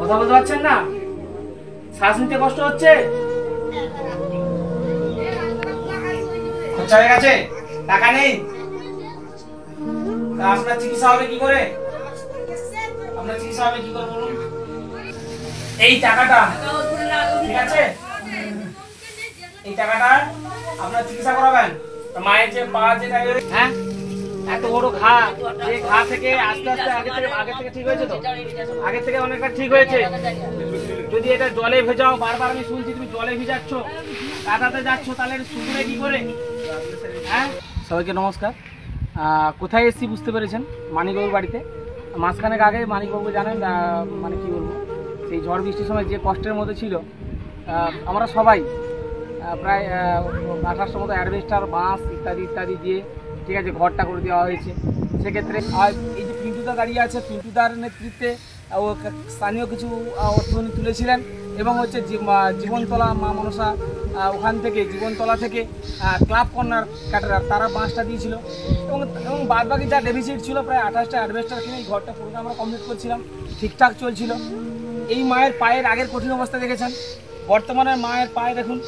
কথা বলতে পারছেন না? শ্বাস নিতে কষ্ট হচ্ছে? খরচা হয়ে গেছে? টাকা নেই? আপনার চিকিৎসা হবে কি করে? আপনার চিকিৎসা হবে কি করে বলুন? এই টাকাটা, ঠিক আছে, এই টাকাটা আপনার চিকিৎসা করাবেন। মায়ের যে পা যেটা, হ্যাঁ, এত বড় ঘা, যে ঘা থেকে আস্তে আস্তে আগে থেকে ঠিক হয়েছে তো? আগে থেকে অনেকটা ঠিক হয়েছে। যদি এটা জলে ভেজাও, বারবার আমি শুনছি তুমি জলে ভিজাচ্ছ, কাদাতে যাচ্ছ, তাহলে শুকনো কি করে? হ্যাঁ, সবাইকে নমস্কার। কোথায় এসেছি বুঝতে পেরেছেন? মানিকবাবুর বাড়িতে। মাঝখানেক আগে মানিকবাবু জানেন, মানে কি বলবো, সেই ঝড় বৃষ্টির সময় যে কষ্টের মধ্যে ছিল, আমরা সবাই প্রায় 2800 মতো অ্যাডভেস্টার, বাঁশ ইত্যাদি ইত্যাদি দিয়ে, ঠিক আছে, ঘরটা করে দেওয়া হয়েছে। সেক্ষেত্রে এই যে পিন্টুদা দাঁড়িয়ে আছে, পিন্টুদার নেতৃত্বে ও স্থানীয় কিছু অর্থ উনি তুলেছিলেন, এবং হচ্ছে জীবনতলা মা মনসা, ওখান থেকে জীবনতলা থেকে ক্লাব কর্নার ক্যাটারার তারা বাঁশটা দিয়েছিল, এবং বাদবাকি যা ডেফিসিট ছিল প্রায় 28টা অ্যাডভেস্টার কিনে এই ঘরটা পুরোটা আমরা কমপ্লিট করছিলাম, ঠিকঠাক চলছিল। এই মায়ের পায়ের আগের কঠিন অবস্থা দেখেছেন, বর্তমানে মায়ের পায়ে দেখুন,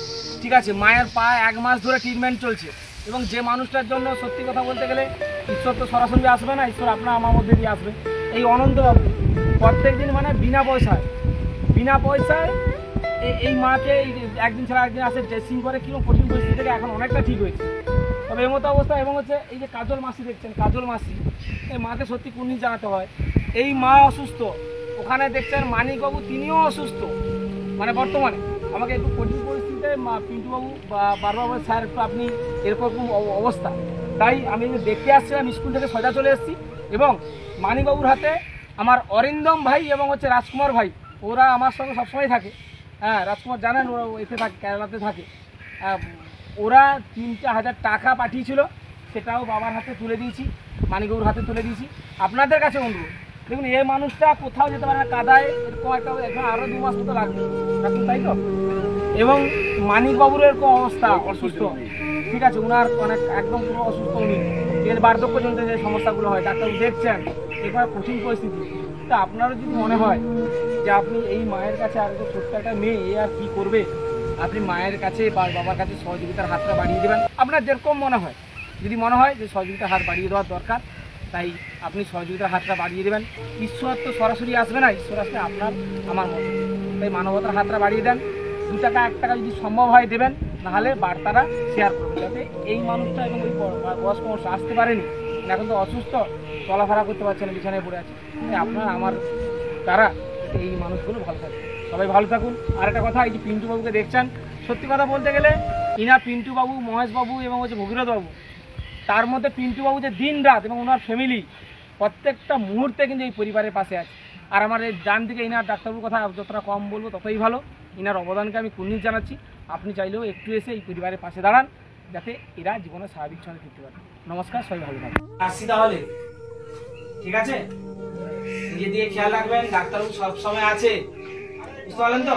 ঠিক আছে, মায়ের পায়ে 1 মাস ধরে ট্রিটমেন্ট চলছে। এবং যে মানুষটার জন্য সত্যি কথা বলতে গেলে ঈশ্বর তো সরাসরি আসবে না, ঈশ্বর আপনার আমার মধ্যে দিয়ে আসবে। এই অনন্তবাবু প্রত্যেক দিন মানে বিনা পয়সায় এই মাকে একদিন ছাড়া একদিন আসে, ড্রেসিং করে, কিরকম কঠিন পরিস্থিতি থেকে এখন অনেকটা ঠিক হয়েছে। তবে এই মতো অবস্থা, এবং হচ্ছে এই যে কাজল মাসি দেখছেন, কাজল মাসি, এই মাকে সত্যি কুর্নিশ জানাতে হয়। এই মা অসুস্থ, ওখানে দেখছেন মানিকবাবু তিনিও অসুস্থ, মানে বর্তমানে আমাকে একটু কঠিন পরিস্থিতিতে পিন্টুবাবু বারবার স্যার একটু আপনি এরকম অবস্থা, তাই আমি দেখতে আসছিলাম, স্কুল থেকে সোজা চলে এসেছি। এবং মানিকবাবুর হাতে আমার অরিন্দম ভাই এবং হচ্ছে রাজকুমার ভাই, ওরা আমার সঙ্গে সবসময় থাকে। হ্যাঁ, রাজকুমার জানেন, ওরা এতে থাকে, কেরালাতে থাকে। ওরা 3,000 টাকা পাঠিয়েছিল, সেটাও বাবার হাতে তুলে দিয়েছি, মানিকবাবুর হাতে তুলে দিয়েছি। আপনাদের কাছে অনুরোধ, দেখুন এই মানুষটা কোথাও যেতে পারে না, কাদায় এরকম একটা, এখন আরও 2 মাস মতো লাগবে, তাই তো। এবং মানিকবাবুর এরকম অবস্থা, অসুস্থ, ঠিক আছে, ওনার অনেক একদম পুরো অসুস্থ, উনি এর বার্ধক্যজনিত যে সমস্যাগুলো হয়, ডাক্তারবাবু দেখছেন, এবার কঠিন পরিস্থিতি। তা আপনারও যদি মনে হয় যে আপনি এই মায়ের কাছে, আর ছোট্ট একটা মেয়ে, এ আর কী করবে, আপনি মায়ের কাছে বা বাবার কাছে সহযোগিতার হাতটা বাড়িয়ে দেবেন। আপনার যেরকম মনে হয়, যদি মনে হয় যে সহযোগিতার হাত বাড়িয়ে দেওয়ার দরকার, তাই আপনি সহযোগিতার হাতটা বাড়িয়ে দেবেন। ঈশ্বর তো সরাসরি আসবে না, ঈশ্বর আসবে আপনার আমার মতো, তাই মানবতার হাতটা বাড়িয়ে দেন। 2 টাকা 1 টাকা যদি সম্ভব হয় দেবেন, নাহলে বার্তাটা শেয়ার করবেন, যাতে এই মানুষটা এবং ওই বয়স্ক মানুষ আসতে পারেনি, এখন তো অসুস্থ, চলাফেরা করতে পারছে না, বিছানায় পড়ে আছে, তাই আপনার আমার দ্বারা এই মানুষগুলো ভালো থাকবে। সবাই ভালো থাকুন। আর একটা কথা, এই যে পিন্টুবাবুকে দেখছেন, সত্যি কথা বলতে গেলে ইনা পিন্টুবাবু, মহেশবাবু এবং হচ্ছে ভগীরথবাবু, তার মধ্যে পিন্টুবাবু যে দিন রাত এবং ওনার ফ্যামিলি প্রত্যেকটা মুহূর্তে কিন্তু এই পরিবারের পাশে আছে। আর আমার এই ডান দিকে ইনার ডাক্তারবাবুর কথা যতটা কম বলবো ততই ভালো, ইনার অবদানকে আমি কুর্নিশ জানাচ্ছি। আপনি চাইলেও একটু এসে এই পরিবারের পাশে দাঁড়ান, যাতে এরা জীবনে স্বাভাবিক ছন্দে ফিরতে পারে। নমস্কার, সবাই ভালো থাকবেন। আসছি তাহলে, ঠিক আছে, নিজে দিয়ে খেয়াল রাখবেন, ডাক্তারবাবু সব সময় আছে, বুঝতে পারলেন তো?